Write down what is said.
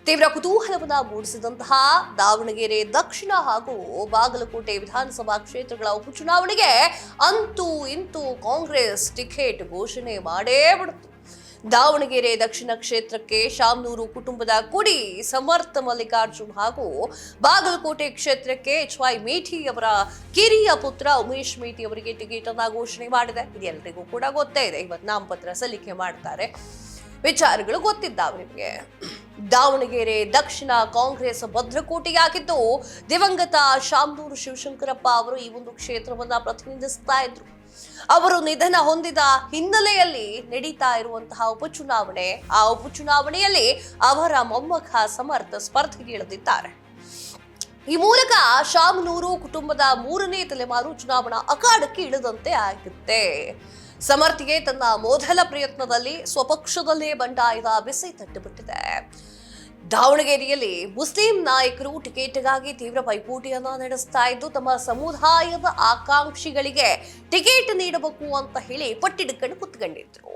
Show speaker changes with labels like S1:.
S1: ತೀವ್ರ ಕುತೂಹಲವನ್ನ ಮೂಡಿಸಿದಂತಹ ದಾವಣಗೆರೆ ದಕ್ಷಿಣ ಹಾಗೂ ಬಾಗಲಕೋಟೆ ವಿಧಾನಸಭಾ ಕ್ಷೇತ್ರಗಳ ಉಪಚುನಾವಣೆಗೆ ಅಂತೂ ಇಂತೂ ಕಾಂಗ್ರೆಸ್ ಟಿಕೆಟ್ ಘೋಷಣೆ ಮಾಡೇ ಬಿಡ್ತು. ದಾವಣಗೆರೆ ದಕ್ಷಿಣ ಕ್ಷೇತ್ರಕ್ಕೆ ಶಾಮನೂರು ಕುಟುಂಬದ ಕುಡಿ ಸಮರ್ಥ ಮಲ್ಲಿಕಾರ್ಜುನ್ ಹಾಗೂ ಬಾಗಲಕೋಟೆ ಕ್ಷೇತ್ರಕ್ಕೆ HY ಮೇಟಿ ಅವರ ಕಿರಿಯ ಪುತ್ರ ಉಮೇಶ್ ಮೇಟಿ ಅವರಿಗೆ ಟಿಕೆಟ್ ಅನ್ನ ಘೋಷಣೆ ಮಾಡಿದೆ. ಇದೆಲ್ಲರಿಗೂ ಕೂಡ ಗೊತ್ತೇ ಇದೆ. ಇವತ್ತು ನಾಮಪತ್ರ ಸಲ್ಲಿಕೆ ಮಾಡ್ತಾರೆ. ವಿಚಾರಗಳು ಗೊತ್ತಿದ್ದಾವೆ ನಿಮಗೆ. ದಾವಣಗೆರೆ ದಕ್ಷಿಣ ಕಾಂಗ್ರೆಸ್ ಭದ್ರಕೋಟೆಯಾಗಿದ್ದು ದಿವಂಗತ ಶಾಮನೂರು ಶಿವಶಂಕರಪ್ಪ ಅವರು ಈ ಒಂದು ಕ್ಷೇತ್ರವನ್ನ ಪ್ರತಿನಿಧಿಸ್ತಾ ಇದ್ರು. ಅವರು ನಿಧನ ಹೊಂದಿದ ಹಿನ್ನೆಲೆಯಲ್ಲಿ ನಡೀತಾ ಇರುವಂತಹ ಉಪಚುನಾವಣೆ, ಆ ಉಪಚುನಾವಣೆಯಲ್ಲಿ ಅವರ ಮೊಮ್ಮಗ ಸಮರ್ಥ ಸ್ಪರ್ಧೆಗಿಳಿದಿದ್ದಾರೆ. ಈ ಮೂಲಕ ಶಾಮನೂರು ಕುಟುಂಬದ 3ನೇ ತಲೆಮಾರು ಚುನಾವಣಾ ಅಖಾಡಕ್ಕೆ ಇಳಿದಂತೆ ಆಗುತ್ತೆ. ಸಮರ್ಥಿಗೆ ತನ್ನ ಮೊದಲ ಪ್ರಯತ್ನದಲ್ಲಿ ಸ್ವಪಕ್ಷದಲ್ಲೇ ಬಂಡಾಯದ ಬಿಸಿ ತಟ್ಟುಬಿಟ್ಟಿದೆ. ದಾವಣಗೆರೆಯಲ್ಲಿ ಮುಸ್ಲಿಂ ನಾಯಕರು ಟಿಕೆಟ್ಗಾಗಿ ತೀವ್ರ ಪೈಪೋಟಿಯನ್ನ ನಡೆಸ್ತಾ ಇದ್ದು ತಮ್ಮ ಸಮುದಾಯದ ಆಕಾಂಕ್ಷಿಗಳಿಗೆ ಟಿಕೆಟ್ ನೀಡಬೇಕು ಅಂತ ಹೇಳಿ ಪಟ್ಟಿಡ್ಕೊಂಡು ಕುತ್ಕೊಂಡಿದ್ರು.